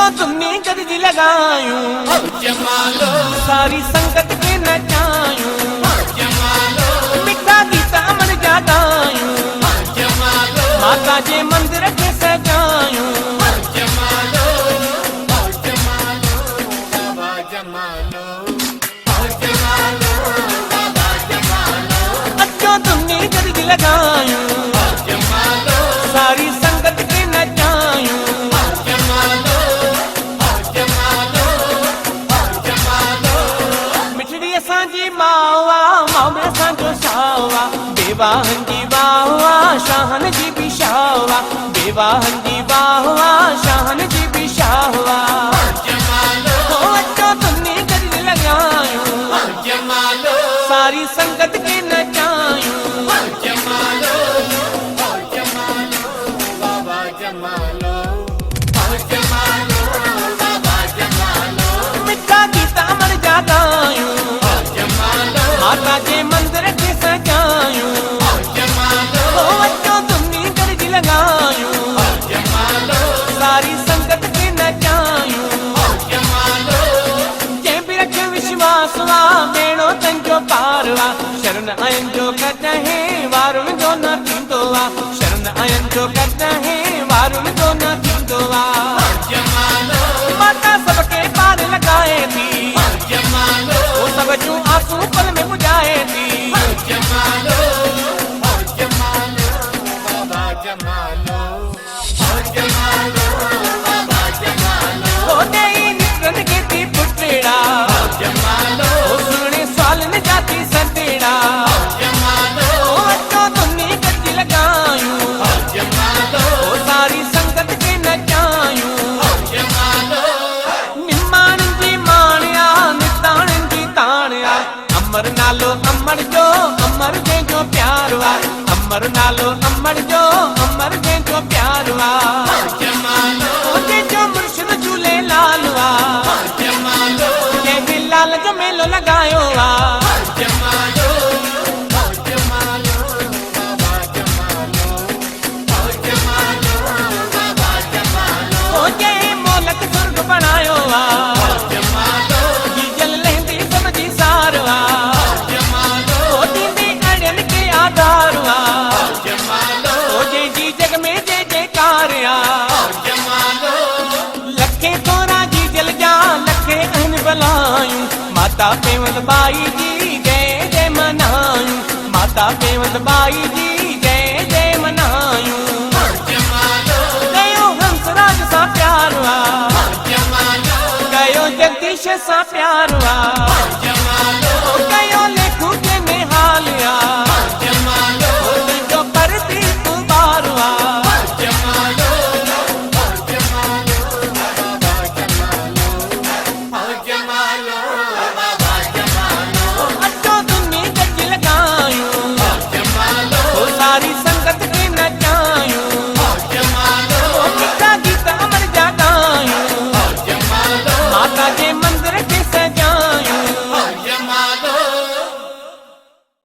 अचो तुमने गरज लगायूं जमालो सारी संगत के नचायूं जमालो मिठा गीत अमर जागायूं जमालो माता जे मंदिर के सजायूं जमालो जमालो बाबा जमालो जमालो बाबा जमालो अचो तुमने गरज लगायूं जमालो सारी संगत के नचायूं जमालो जमालो जमालो मिठड़ी असांजी मावा मामला असांजो सावा बेवाहन जी वाहवा शाहन जी भी शाहवा बेवाहन जी वाहवा शाहन जी भी शाहवा जमालो अचो तुमने गरज लगायूं जमालो सारी संगत के नचायूं जमालो जमालो बाबा जमालो जमालो बाबा जमालो मिठा गीत अमर जागायूं जमालो माता जे मंदिर के सजायूं जमालो अचो तुमने गरज लगायूं जमालो सारी संगत के नचायूं जमालो जंहिं बि रखे विश्वास वा भेणो तंजो पारवा शरण आयन जो कॾहिं वारुण जो न थींदो आहे शरण आयन जो कॾहिं वारुण जो न थींदो आहे जमालो माता सबके पार लॻाए थी जमालो सब जूं आसूं पल में बुझाए थी जमालो जमालो बाबा जमालो जमालो बाबा जमालो होॾे ई निकिरनि खे थी पुटेड़ा जमालो सुहिणे सुवालनि जा थी सतेड़ा जमालो अचो तुमने गरज लगायूं जमालो सारी संगत के नचायूं जमालो निमाणनि जी माणिया निताणनि जी ताणिया अमर नालो अमर जो अमर जंहिंजो प्यारो आहे अमर नालो अमर जो अमर जंहिंजो प्यारो आहे जमालो जंहिंजो मुर्शिद झूलेलाल आहे जमालो जंहिं लाल जो मेलो लॻायो आहे जमालो जमालो बाबा जमालो जमालो बाबा जमालो जंहिं मोलक सुर्ग बणायो आहे जमालो गीजल लहंदी समझी सारो आहे जमालो ॾींदी अड़ियनि खे आधार आहे जमालो जंहिंजी जग में जय जयकार आहे जमालो लखे तोरा जी जल जा लखे आहिनि भलायूं माता पेवल बाई जी जय जय मनायूं माता पेवल बाई जी जय जय मनायूं जमालो कयो हंसराज सां प्यारो आहे जमालो कयो जगदीश सां प्यारो आहे जमालो